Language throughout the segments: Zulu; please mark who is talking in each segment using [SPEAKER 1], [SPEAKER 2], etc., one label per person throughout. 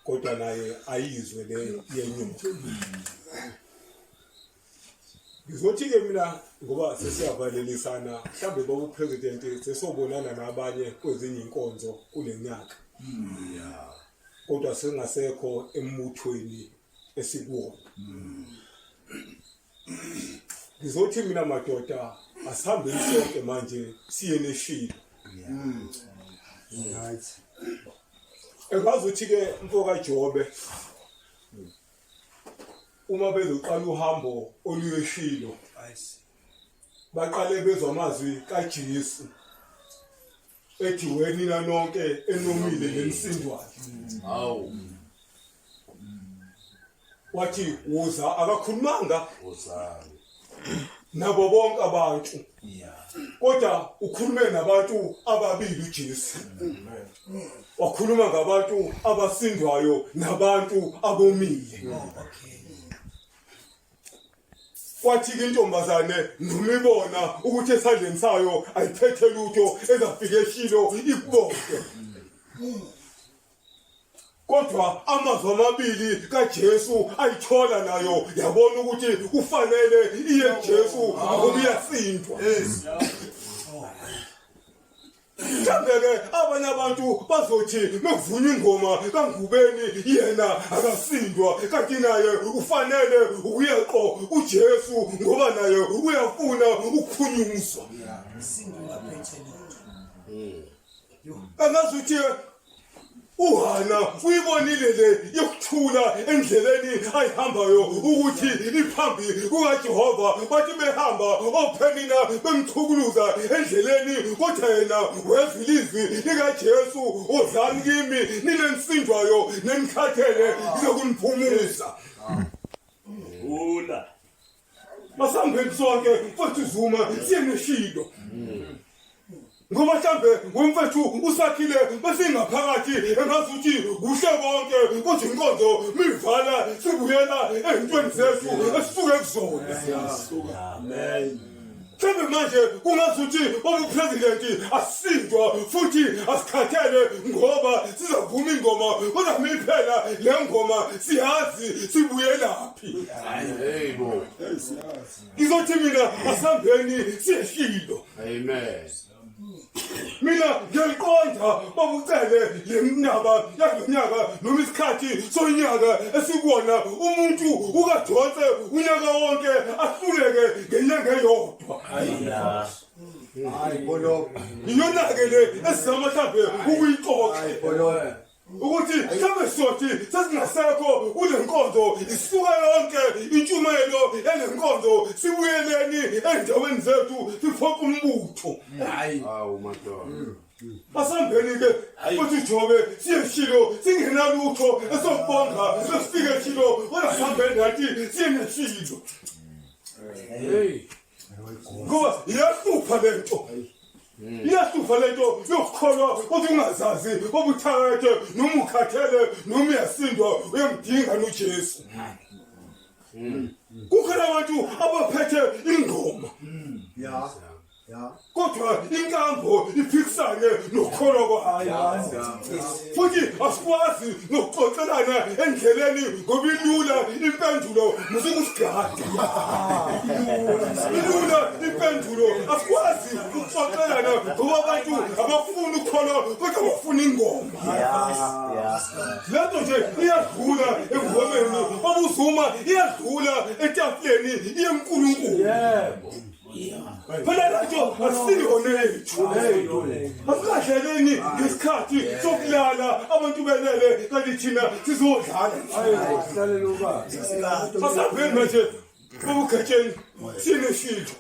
[SPEAKER 1] kodwa naye ayizwe le yenyuka. Ngizothi-ke mina ngoba sesiyavalelisana mhlawumbe baba upresident sesobonana nabanye kwezinye inkonzo kule nyaka. Kodwa singasekho embuthweni esikuwo. Ngizothi mina madoda asihambe sonke manje siye neshilo. Right. Engazi ukuthi-ke mfoka Jobe uma bezoqala uhambo oluyeshilo baqale bezwa amazwi kaJesu ethi wenina nonke enomile nemsindwayo. Hawu. Wathi woza akakhulumanga nabo bonke abantu. Kodwa ukhulume nabantu ababili uJesu. Wakhuluma ngabantu abasindwayo nabantu abomile. Kwathi intombazane noma ibona ukuthi esandleni sayo ayiphethe lutho ezafika eshilo ikubonke. Kodwa amazwi amabili kaJesu ayithola nayo yabona ukuthi ufanele iye Jesu ngoba iyasindwa. Mhlawumbe-ke abanye abantu bazothi mekuvunywa ingoma kaNgubeni yena akasindwa kanti naye ufanele ukuyeqo uJesu ngoba naye uyafuna ukukhunyuzwa. Angazuthi uHana uyibonile le yokuthula endleleni ayihambayo ukuthi iphambi kukaJehova bathi behamba ophenina bemthukuluza endleleni kodwa yena wezwa ilizwi likaJesu ozani kimi ninemsindwayo nenikhathele ngizokuniphumuza. Ula masambeni sonke mfethu Zuma siye neshilo. Ngoba mhlambe ngomfethu usakhile basingaphakathi engazuthi kuhle konke kodwa inkonzo mivala sibuyela ezintweni zethu esisuke kuzona. Amen. Mhlambe manje kungazuthi upresident asindwa futhi asikhathele ngoba sizavuma ingoma kodwa miphela le ngoma siyazi sibuyelaphi. Hayibo. Ngizothi mina asambeni siyeshilo. Amen. Mina ngiyayiqonda babucele le ndaba yalonyaka noma isikhathi sonyaka esikuwona umuntu ukadonse unyaka wonke ahluleke ngenyanga eyodwa. Hayi bolo. Iyona-ke le esizama mhlambe ukuyixoxa. Ukuthi mhlawumbe sothi sesingasekho kule nkonzo isuka yonke intshumayelo yale nkonzo sibuyeleni endaweni zethu siphoqa umbutho. Hayi. Hawu madoda. Asambeni-ke futhi Jobe siyeshilo singenalutho esokubonga sesifike eshilo kodwa sihambeni nathi siye neshilo. Hey. Ngoba iyahlupha le nto. Iyahlufa lento yokukholwa kodwa ungazazi obuthakathe noma ukhathele noma uyasindwa uyamdinga noJesu. Kukhona abantu abaphethe ingoma. Kodwa inkambo iphikisane nokukholwa kwayo. Futhi asikwazi nokuxoxelana endleleni ngoba ilula impendulo musikusigada. Ilula impendulo asikwazi ukuxoxelana ngoba abantu abafuna ukukholwa kodwa bafuna ingoma. Lento nje iyadlula engomeni babuzuma iyadlula etafuleni iyemnkulunkulu. Yebo. Phela lanto asiyona lethu. Asikadlaleni ngesikhathi sokulala abantu belele kanti thina sizodlala. Sihlalela ubazi. Asabheni manje ubukhetsheni sineshilo.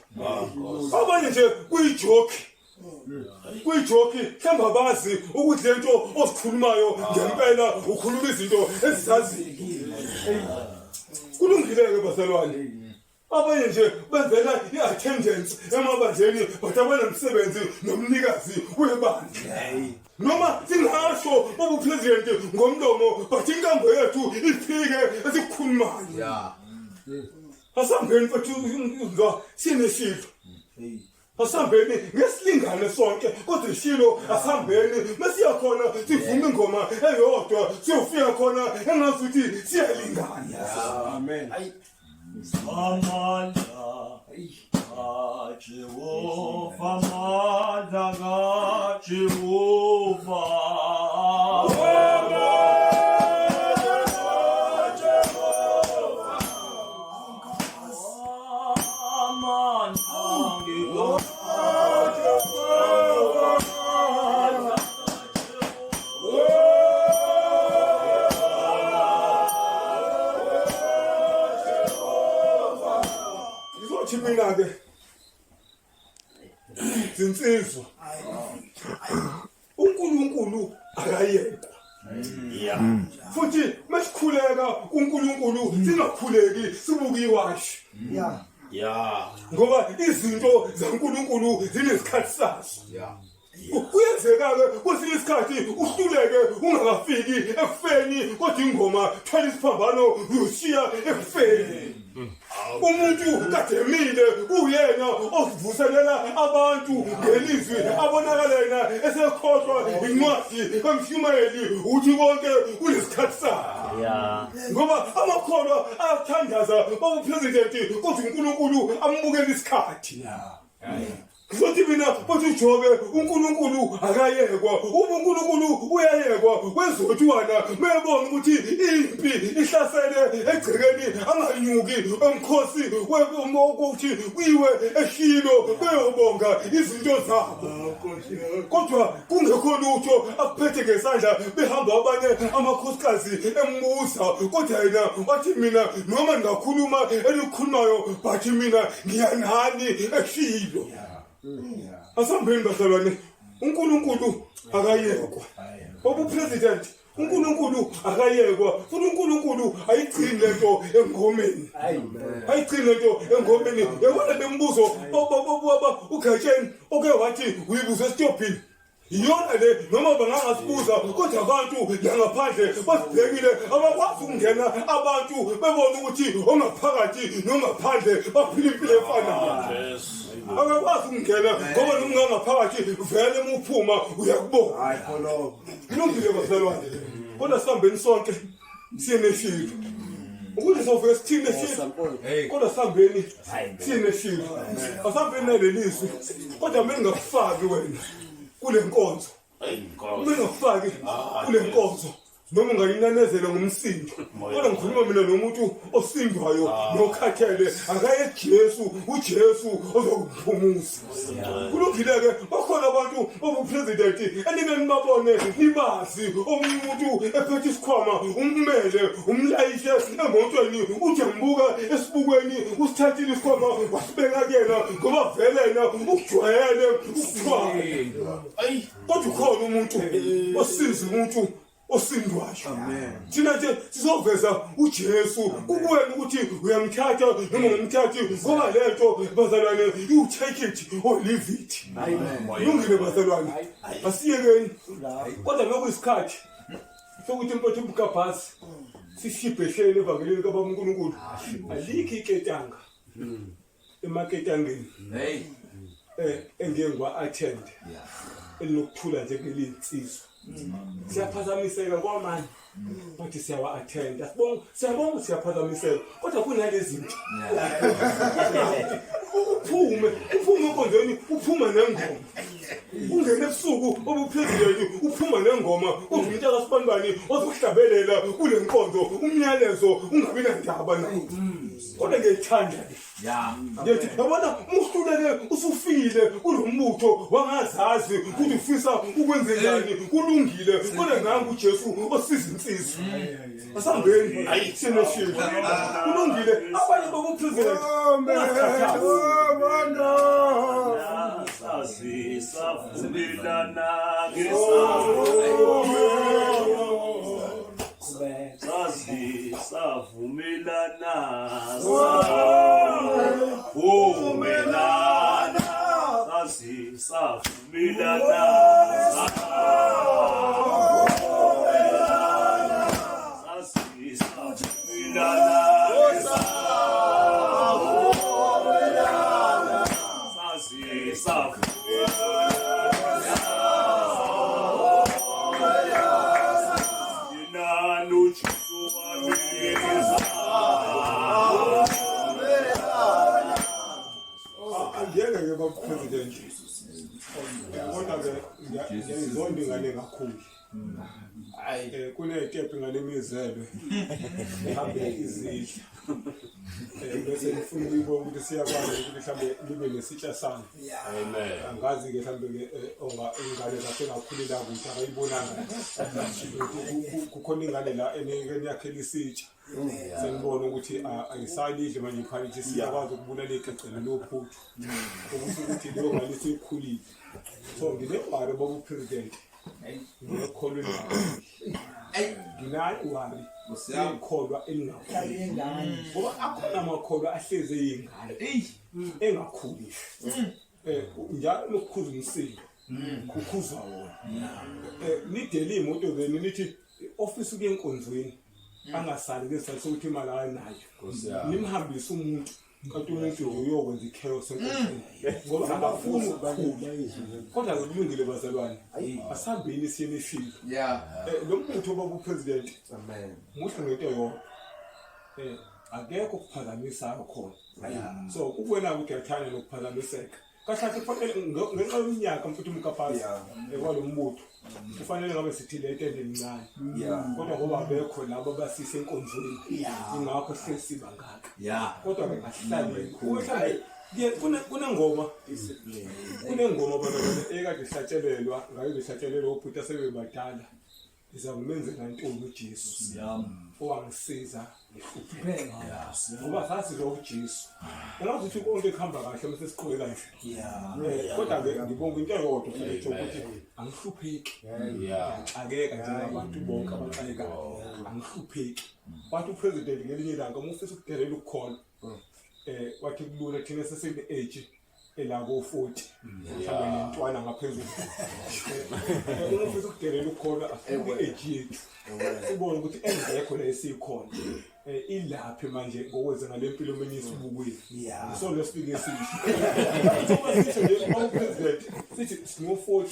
[SPEAKER 1] Abanye nje kuyijoke. Kuyijoke mhlamba bazi ukuthi lento osikhulumayo ngempela ukhuluma izinto ezizaziyo. Kulungile-ke bazalwane. Abanye nje benzela i-attendance emabandleni but abanemsebenzi nomnikazi webandla. Noma singasho ubupresident ngomlomo but inkambo yethu ifike esikukhulumayo. Asambeni mfethu siyeneshilo. asihambeni ngesilingane sonke kodwa ishilo asihambeni masiya khona sivume ingoma eyodwa siyofika khona engazuthi siyalingana.
[SPEAKER 2] Amen.
[SPEAKER 3] Amandla Jehova, Amandla Jehova.
[SPEAKER 1] Mina-ke zinsizwa uNkulunkulu akayekwa futhi masikhuleka kuNkulunkulu singakhuleki sibuke iwashi ngoba izinto zaNkulunkulu zinesikhathi sazo. Kuyenzeka-ke kwesinye isikhathi uhluleke ungakafiki ekufeni kodwa ingoma thwala Esphambano uyoshiya ekufeni. Umuntu kade emile uyena ovuselela abantu ngelizwi abonakala yena esekhohlwa incwadi kaMshumayeli ukuthi konke kunesikhathi sakho. Ngoba amakholwa ayathandaza babupresidenti kodwa uNkulunkulu ambukela isikhathi. Kuzothi mina bathi uJobe uNkulunkulu akayekwa, uNkulunkulu uyayekwa kwezothwana mebona ukuthi impi ihlasele egcekeni anganyuki emkhosi ukuthi kuyiwe ehlilo beyobonga izinto zabo. Kodwa kungekho lutho akuphethe ngesandla behamba abanye amakhosikazi embuza kodwa yena wathi mina noma ngakhuluma elikhulumayo bathi mina ngiyanani ehlilo. Asihambeni bazalwane, uNkulunkulu akayekwa. Babupresident uNkulunkulu akayekwa futhi uNkulunkulu ayigcini lento engomeni. Ayigcini lento engomeni. Yabona lembuzo baba uGatsheni oke wathi uyibuza esitobhini. Iyona le noma bangasibuza kodwa abantu la ngaphandle basibhekile abakwazi ukungena abantu bebona ukuthi ongaphakathi nongaphandle baphila impilo efanayo. Akakwazi ukungena ngoba noma ungangaphakathi vele umuphuma uyakubona. Kulungile bazalwane kodwa sihambeni sonke siye neshilo. Ukuthi sofike sithini neshilo kodwa sihambeni siye neshilo. Asihambeni nalelizwi kodwa mina ngakufaki wena kule nkonzo. Mina ngakufaki kule nkonzo. Noma ungayinanezela ngomsindo kodwa ngikhuluma mina nomuntu osindwayo nokhathele akaye Jesu uJesu ozokuphumuza. Kulungile-ke bakhona abantu obupresident enike nibabone nibazi umuntu ephethe isikhwama ummele umlayishe emotweni uthi ngibuka esibukweni usithathile isikhwama wasibeka kuyena ngoba vele yena ukujwayele ukuthwala. Kodwa ukhona umuntu osiza umuntu osindwayo. Thina nje sizoveza uJesu kuwena ukuthi uyamthatha noma ungumthathi ngoba lento bazalwane you take it or leave it. Kulungile bazalwane asiyekeni kodwa nokuyisikhathi sokuthi impotho ibukabhasi sishibhehlele evangelini kaBaNkulunkulu alikho iketanga emaketangeni engeke ngwa-attend elinokuthula nje ngelinsizwa. Siyaphazamiseka kwamanje bathi siyawa-attend. Siyabonga ukuthi siyaphazamiseka kodwa kunalezi zinto uphume enkonzweni uphuma nengoma. Ungene ebusuku obuphezulu uphuma nengoma kodwa umuntu akasibanibani ozokuhlabelela kule nkonzo umnyalezo ungabi nandaba nawo. Kodwa ngiyayithanda ngithi yabona umuhluleke usufile kulombutho wangazazi ukuthi ufisa ukwenze njani kulungile kodwa nangu uJesu osiza insizwa. Asihambeni sineshiwo kulungile abanye babupresident
[SPEAKER 3] savumelana
[SPEAKER 1] Ngizonda ingane kakhulu. Hayi kunekephi ngale mizelwe. Ngihambe izidla. Bese ngifuna ukubona ukuthi siyakwazi ukuthi mhlambe libe nesitsha sami. Amen. Angazi ke mhlambe ke ingane zasengakhulela kuhle akayibonanga. Kukhona ingane la enekeni yakhe lisitsha. Sengibona ukuthi ayisalidle manje phakathi siyakwazi ukubulala igcegcele lophuthu. Ukuthi leyo ngane isikhulile. So ngilebhare bobu president. Ngiyakholwa nginayo wami ngiyakholwa engingakholwa ngoba akhona amakholwa ahleze izingane engakhuli njalo lokukhuza umsindo ukukhuza wona nidele imoto zenu nithi office kuye enkonzweni angasali lesathu ukuthi imali ayinayo nimhambisa umuntu kanti umuntu uyokwenza ichaos enkonzweni ngoba abafuni ukukhula kodwa kulungile bazalwane asambeni siyene shilo lo muntu oba president amen muhle ngento yonke akekho kuphazamisayo khona so ukubona ukuthi uyathanda nokuphazamiseka kahle kufanele ngenxa yeminyaka mfuthi umkaphazi kwalo mbutho kufanele ngabe sithi le nto encane kodwa ngoba bekho labo basise enkonzweni ingakho sesiba ngaka kodwa ke asihlale kunengoma discipline kunengoma bana ekade ihlatshelelwa ngayo ihlatshelelwa ophutha sebebadala izamenzela intombi uJesu owangisiza ngihlupheka ngoba sasizwa uJesu ungazi ukuthi konke kuhamba kahle mase siqhubeka kanje kodwa ke ngibonga into eyodwa futhi ukuthi angihlupheki akeka njengabantu bonke abaxayekayo angihlupheki wathi upresident ngelinye ilanga umufisa ukudelela ukukhona wathi kulula thina sesine age elako 40 mhlawumbe nentwana ngaphezulu umufisa ukudelela ukukhona afike age yethu sibone ukuthi engekho la esikhona ilaphi manje ngokwenza ngalempilo meni isibukwini so lesifike sithi so president sithi sino 40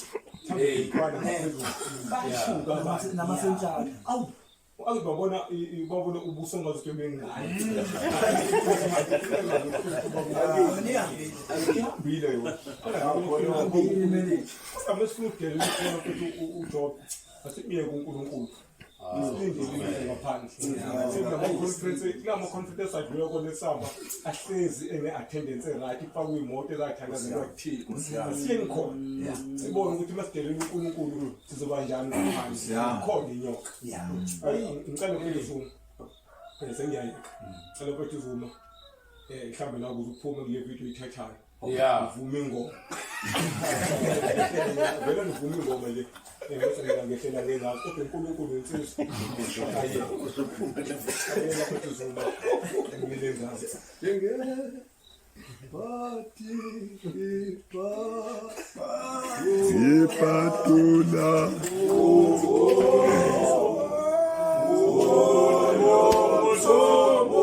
[SPEAKER 1] mhlawumbe intwana ngaphezulu bashuka namasentshana awu babona ubuso ngazi bengane ngiyahambile yona kodwa sifuna ukudela ujob asibiye kuNkulunkulu isindile ngaphandle conference adlula kolesamba ahlezi ene-attendance right ifakwe imoto ezathandazelwa kuthiko asiyeni khona sibone ukuthi masidelela uNkulunkulu sizoba njani ngaphandle khona inyoka ngicela ukuzuma sengiyayeka ngicela ukuthi uzuma mhlawumbe la ukuze uphume kule video ithathayo uvuma ingoma vele nivuma ingoma le ngiyacela ngehlela ngezakho kodwa uNkulunkulu insizwa ayeke uzophuma ayeke ukuthi uzuma ngimile ngazi
[SPEAKER 2] Ipatula
[SPEAKER 1] Ngcobo